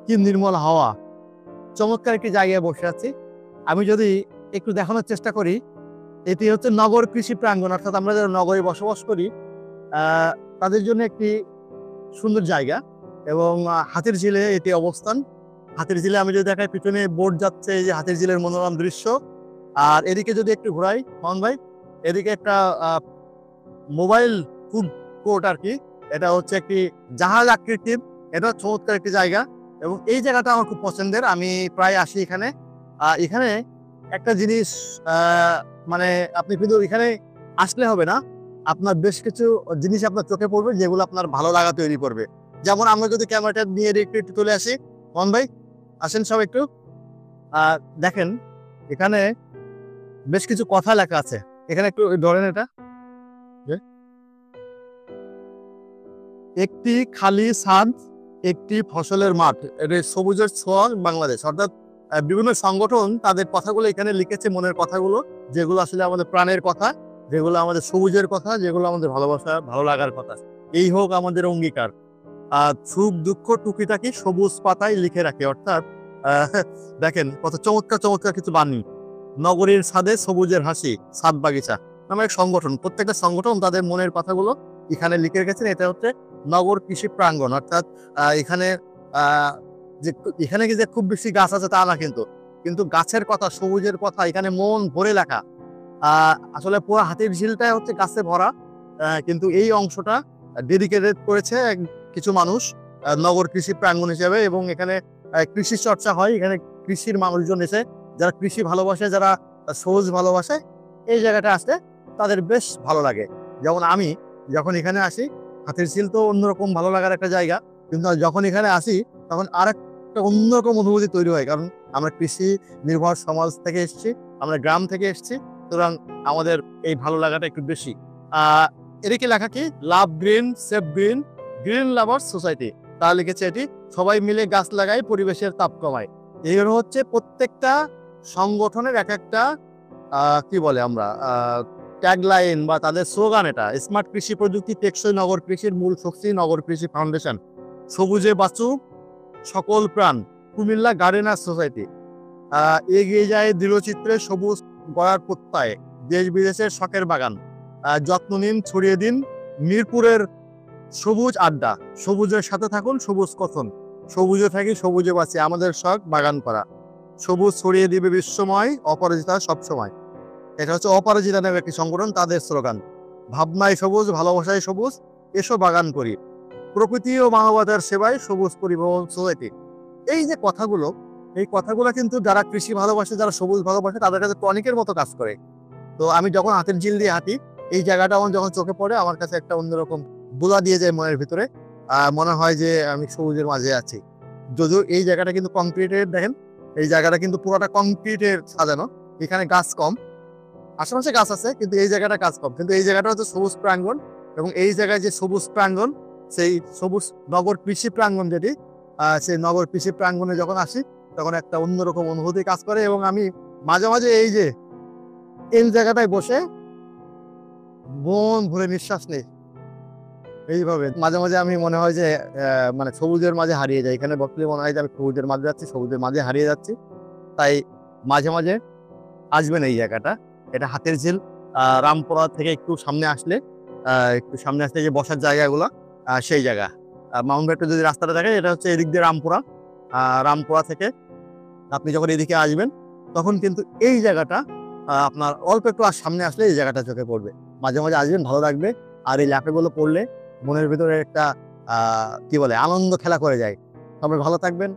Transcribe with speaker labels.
Speaker 1: কি নির্মল হাওয়া, চমৎকার একটি জায়গায় বসে আছি। আমি যদি একটু দেখানোর চেষ্টা করি, এটি হচ্ছে নগর কৃষি প্রাঙ্গণ, অর্থাৎ আমরা যারা নগরে বসবাস করি তাদের জন্য একটি সুন্দর জায়গা। এবং হাতিরঝিলে এটি অবস্থান। হাতিরঝিলে আমি যদি দেখাই, পিছনে বোট যাচ্ছে, এই যে হাতিরঝিলের মনোরম দৃশ্য। আর এদিকে যদি একটু ঘোরাই মোহন ভাই, এদিকে একটা মোবাইল ফুড কোর্ট আর কি। এটা হচ্ছে একটি জাহাজ আকৃতির, এটা চমৎকার একটি জায়গা এবং এই জায়গাটা আমার খুব পছন্দের। আমি প্রায় আসি এখানে। এখানে একটা জিনিস, মানে আপনি শুধু এখানে আসলে হবে না, আপনার বেশ কিছু জিনিস আপনার চোখে পড়বে যেগুলো আপনার ভালো লাগা তৈরি করবে। যেমন আমরা যদি ক্যামেরাটা নিয়ে একটু একটু চলে আসি, মোহন ভাই আসেন সব একটু। দেখেন এখানে বেশ কিছু কথা লেখা আছে। এখানে একটু ধরেন, এটা একটি খালি ছাদ, একটি ফসলের মাঠ, এটা সবুজের ছোঁয়া বাংলাদেশ। অর্থাৎ বিভিন্ন সংগঠন তাদের কথাগুলো এখানে লিখেছে, মনের কথাগুলো, যেগুলো আসলে আমাদের প্রাণের কথা, যেগুলো আমাদের সবুজের কথা, যেগুলো আমাদের ভালোবাসা ভালো লাগার কথা। এই হোক আমাদের অঙ্গীকার। সুখ দুঃখ টুকিটাকি সবুজ পাতায় লিখে রাখে। অর্থাৎ দেখেন কত চমৎকার চমৎকার কিছু বাণী। নগরীর ছাদে সবুজের হাসি, ছাদ বাগিচা নামে এক সংগঠন, প্রত্যেকটা সংগঠন তাদের মনের কথাগুলো এখানে লিখে রেখেছেন। এটা হচ্ছে নগর কৃষি প্রাঙ্গণ। অর্থাৎ এখানে যে এখানে কি যে খুব বেশি গাছ আছে তা না, কিন্তু কিন্তু গাছের কথা, সবুজের কথা এখানে মন ভরে লেখা। আসলে পুরো হাতিরঝিলটাই হচ্ছে গাছে ভরা, কিন্তু এই অংশটা ডেডিকেটেড করেছে কিছু মানুষ নগর কৃষি প্রাঙ্গণ হিসেবে। এবং এখানে কৃষি চর্চা হয়, এখানে কৃষির মানুষজন এসে যারা কৃষি ভালোবাসে, যারা সবুজ ভালোবাসে, এই জায়গাটা আসলে তাদের বেশ ভালো লাগে। যেমন আমি যখন এখানে আসি, হাতিরঝিল তো অন্যরকম ভালো লাগার একটা জায়গা, কিন্তু যখন এখানে আসি তখন আর একটা অন্যরকম অনুভূতি তৈরি হয়। কারণ আমরা কৃষি নির্ভর সমাজ থেকে এসেছি, আমরা গ্রাম থেকে এসেছি, সুতরাং আমাদের এই ভালো লাগাটা একটু বেশি। এদিকে লেখা কি, love green save green, green lovers society. তা লিখেছে এটি, সবাই মিলে গাছ লাগায়, পরিবেশের তাপ কমায়। এই হচ্ছে প্রত্যেকটা সংগঠনের এক একটা কি বলে আমরা ট্যাগলাইন বা তাদের স্লোগান। এটা স্মার্ট কৃষি প্রযুক্তি, টেকসই নগর কৃষির মূল শক্তি, নগর কৃষি ফাউন্ডেশন, সবুজে বাঁচুক সকল প্রাণ, কুমিল্লা গার্ডেনার্স সোসাইটি। এগিয়ে যায় দৃঢ়চিত্রে সবুজ গড়ার প্রত্যয়ে, দেশ বিদেশের শখের বাগান, যত্ন নিন ছড়িয়ে দিন মিরপুরের সবুজ আড্ডা, সবুজের সাথে থাকুন, সবুজ কথন, সবুজে থাকি সবুজে বাঁচি, আমাদের শখ বাগান করা, সবুজ ছড়িয়ে দিবে বিশ্বময়, অপরাজিতা সবসময়। এটা হচ্ছে অপরাজিতা নামে একটি সংগঠন, তাদের স্লোগান। ভাবনায় সবুজ, ভালোবাসায় সবুজ, এসো বাগান করি, প্রকৃতি ও মানবতার সেবায় সবুজ পরিবহন সোসাইটি। এই যে কথাগুলো, এই কথাগুলো কিন্তু যারা কৃষি ভালোবাসে, যারা সবুজ ভালোবাসে, তাদের কাছে টনিকের মতো কাজ করে। তো আমি যখন হাতিরঝিল দিয়ে হাঁটি, এই জায়গাটা আমার যখন চোখে পড়ে, আমার কাছে একটা অন্যরকম বোলা দিয়ে যায় মনের ভিতরে। মনে হয় যে আমি সবুজের মাঝে আছি। যদিও এই জায়গাটা কিন্তু কংক্রিটের, দেখেন এই জায়গাটা কিন্তু পুরোটা কংক্রিটের সাজানো, এখানে গাছ কম, আশেপাশে গাছ আছে কিন্তু এই জায়গাটা গাছ কম। কিন্তু এই জায়গাটা হচ্ছে সবুজ প্রাঙ্গণ, এবং এই জায়গায় যে সবুজ প্রাঙ্গণ, সেই সবুজ নগর কৃষি প্রাঙ্গণ যেটি, সেই নগর কৃষি প্রাঙ্গণে যখন আসি তখন একটা অন্যরকম অনুভূতি কাজ করে। এবং আমি মাঝে মাঝে এই যে এই জায়গাটায় বসে মন ভরে নিঃশ্বাস নেই। এইভাবে মাঝে মাঝে আমি মনে হয় যে মানে সবুজের মাঝে হারিয়ে যাই। এখানে বসলে মনে হয় যে আমি সবুজের মাঝে যাচ্ছি, সবুজের মাঝে হারিয়ে যাচ্ছি। তাই মাঝে মাঝে আসবেন এই জায়গাটা। এটা হাতিরঝিল, রামপুরা থেকে একটু সামনে আসলে, যে বসার জায়গাগুলো, সেই জায়গা মাউন্ট ব্যাটে যদি রাস্তাটা দেখে, এটা হচ্ছে এদিক দিয়ে রামপুরা। রামপুরা থেকে আপনি যখন এদিকে আসবেন তখন কিন্তু এই জায়গাটা আপনার অল্প একটু আর সামনে আসলে এই জায়গাটা চোখে পড়বে। মাঝে মাঝে আসবেন, ভালো লাগবে। আর এই ল্যাপেগুলো পড়লে মনের ভিতরে একটা কি বলে আনন্দ খেলা করে যায়। সবাই ভালো থাকবেন।